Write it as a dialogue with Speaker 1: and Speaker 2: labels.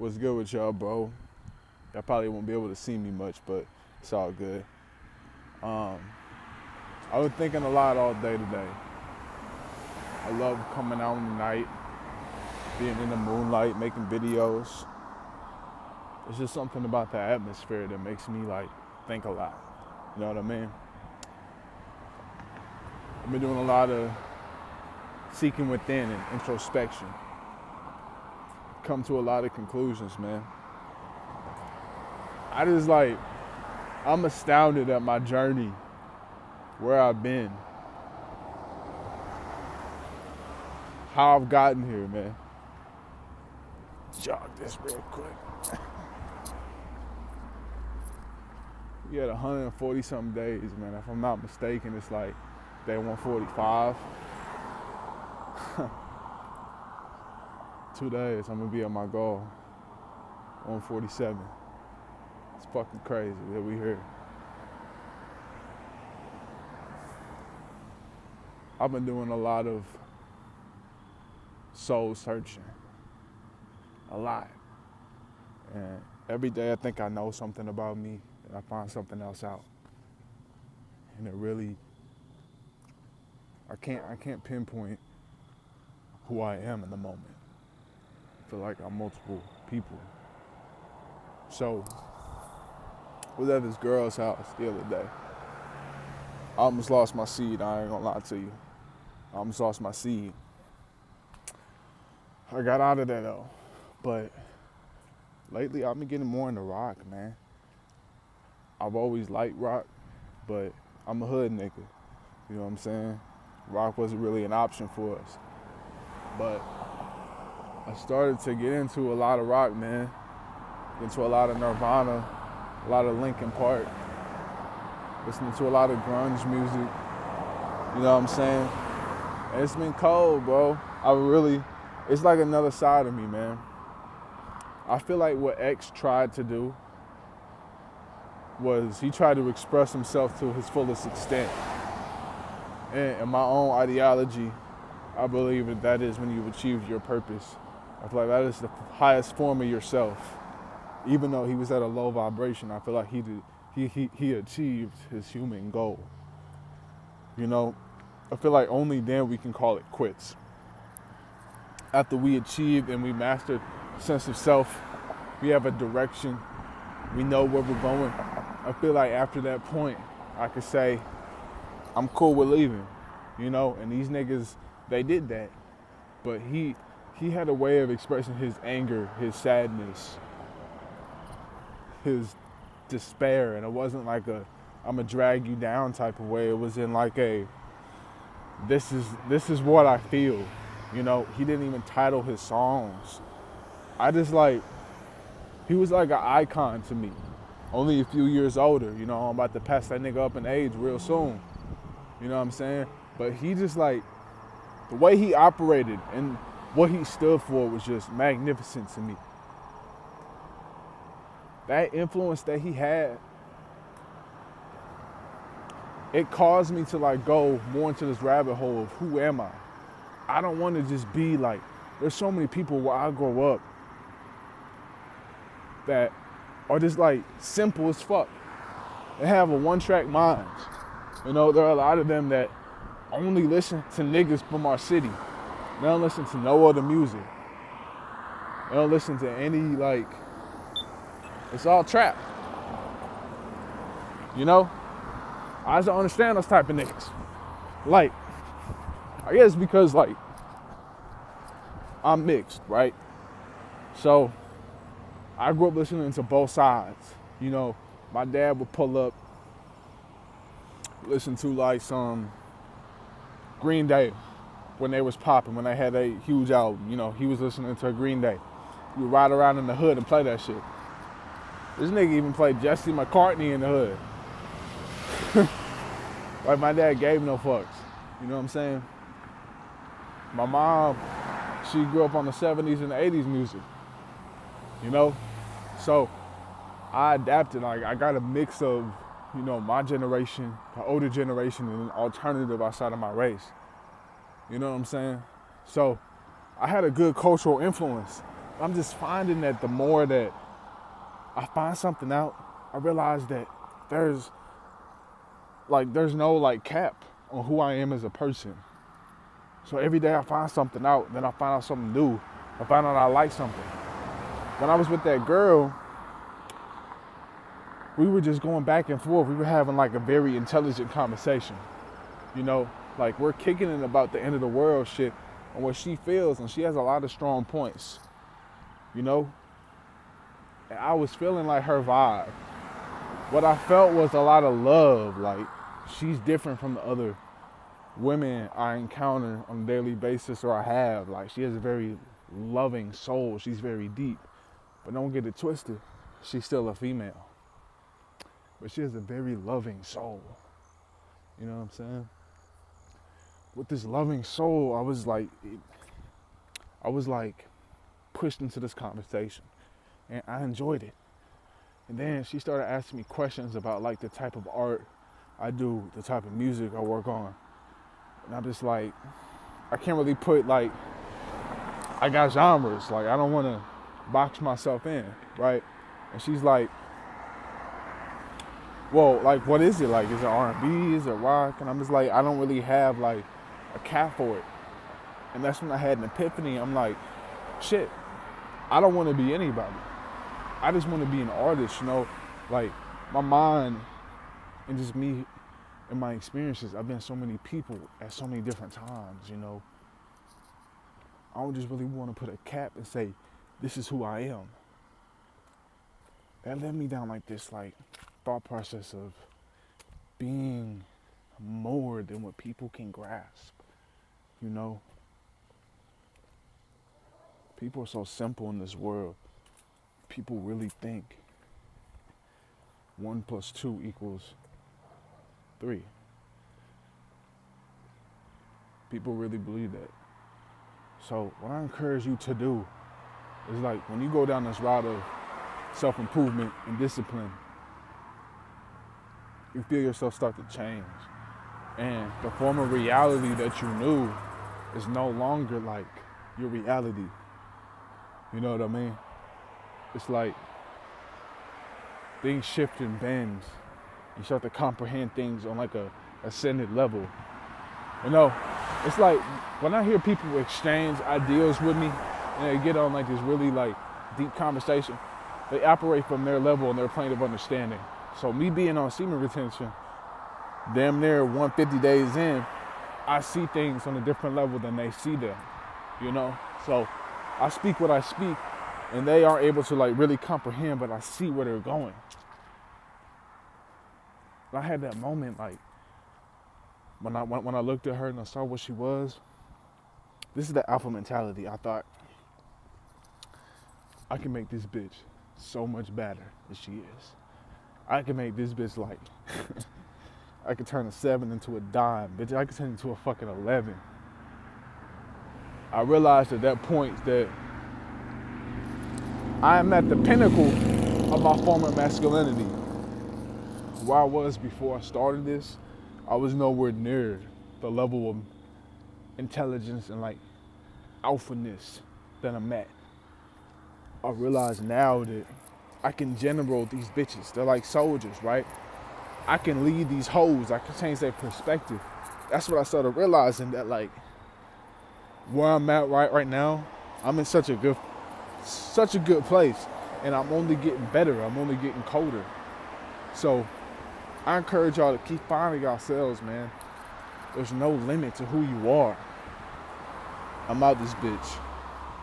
Speaker 1: What's good with y'all, bro? Y'all probably won't be able to see me much, but it's all good. I've been thinking a lot all day today. I love coming out in the night, being in the moonlight, making videos. It's just something about the atmosphere that makes me think a lot. You know what I mean? I've been doing a lot of seeking within and introspection. Come to a lot of conclusions, man. I'm astounded at my journey, where I've been, how I've gotten here, man. Jog this real quick. We had 140 something days, man. If I'm not mistaken, it's like day 145. 2 days, I'm gonna be at my goal. 147. It's fucking crazy that we here. I've been doing a lot of soul searching. A lot. And every day I think I know something about me, and I find something else out. And it really, I can't pinpoint who I am in the moment. I feel like I'm multiple people. So, I was at this girl's house the other day. I almost lost my seed, I ain't gonna lie to you. I almost lost my seed. I got out of there though. But lately I've been getting more into rock, man. I've always liked rock, but I'm a hood nigga. You know what I'm saying? Rock wasn't really an option for us. But I started to get into a lot of rock, man. Into a lot of Nirvana, a lot of Linkin Park, listening to a lot of grunge music. You know what I'm saying? And it's been cold, bro. It's like another side of me, man. I feel like what X tried to do was he tried to express himself to his fullest extent. And in my own ideology, I believe that is when you've achieved your purpose. I feel like that is the highest form of yourself. Even though he was at a low vibration, I feel like he achieved his human goal. You know, I feel like only then we can call it quits. After we achieved and we mastered sense of self, we have a direction, we know where we're going. I feel like after that point, I could say, I'm cool with leaving, you know? And these niggas, they did that. But he had a way of expressing his anger, his sadness, his despair. And it wasn't like a, I'm gonna drag you down type of way. It was in like a, this is what I feel. You know, he didn't even title his songs. He was like an icon to me. Only a few years older, you know, I'm about to pass that nigga up in age real soon. You know what I'm saying? But he just the way he operated and what he stood for was just magnificent to me. That influence that he had, it caused me to go more into this rabbit hole of who am I? I don't want to just be there's so many people where I grow up that are just simple as fuck. They have a one-track mind. You know, there are a lot of them that only listen to niggas from our city. They don't listen to no other music. They don't listen to any it's all trap. You know? I just don't understand those type of niggas. I guess because I'm mixed, right? So I grew up listening to both sides. You know, my dad would pull up, listen to some Green Day when they was popping, when they had a huge album. You know, he was listening to Green Day. He would ride around in the hood and play that shit. This nigga even played Jesse McCartney in the hood. My dad gave no fucks. You know what I'm saying? My mom, she grew up on the 70s and the 80s music. You know? So I adapted. I got a mix of, you know, my generation, the older generation, and an alternative outside of my race. You know what I'm saying? So I had a good cultural influence. I'm just finding that the more that I find something out, I realize that there's no like cap on who I am as a person. So every day I find something out, then I find out something new. I find out I like something. When I was with that girl, we were just going back and forth. We were having like a very intelligent conversation. You know, like we're kicking it about the end of the world shit and what she feels, and she has a lot of strong points. You know? And I was feeling like her vibe. What I felt was a lot of love. Like, she's different from the other women I encounter on a daily basis or I have. Like, she has a very loving soul. She's very deep. But don't get it twisted. She's still a female. But she has a very loving soul. You know what I'm saying? With this loving soul, I was like pushed into this conversation. And I enjoyed it. And then she started asking me questions about like the type of art I do, the type of music I work on. And I'm just like, I can't really put like, I got genres. Like, I don't want to box myself in, right? And she's like, well, like, what is it? Like, is it R&B? Is it rock? And I'm just like, I don't really have like a cap for it. And that's when I had an epiphany. I'm like, shit, I don't want to be anybody. I just want to be an artist, you know? Like, my mind and just me and my experiences, I've been so many people at so many different times, you know? I don't just really want to put a cap and say, this is who I am. That led me down like this, like, thought process of being more than what people can grasp, you know? People are so simple in this world. People really think 1 + 2 = 3. People really believe that. So what I encourage you to do is, like, when you go down this route of self-improvement and discipline, you feel yourself start to change. And the form of reality that you knew is no longer like your reality. You know what I mean? It's like things shift and bend. You start to comprehend things on like a ascended level. You know, it's like when I hear people exchange ideals with me and they get on like this really like deep conversation, they operate from their level and their plane of understanding. So me being on semen retention, damn near 150 days in, I see things on a different level than they see them, you know? So I speak what I speak, and they aren't able to like really comprehend, but I see where they're going. And I had that moment like when I looked at her and I saw what she was. This is the alpha mentality. I thought, I can make this bitch so much better than she is. I can make this bitch like, I could turn a 7 into a dime, bitch. I could turn it into a fucking 11. I realized at that point that I am at the pinnacle of my former masculinity. Where I was before I started this, I was nowhere near the level of intelligence and like alphaness that I'm at. I realize now that I can general these bitches. They're like soldiers, right? I can lead these hoes. I can change their perspective. That's what I started realizing, that like where I'm at right now, I'm in such a good place, and I'm only getting better. I'm only getting colder. So I encourage y'all to keep finding yourselves, man. There's no limit to who you are. I'm out this bitch.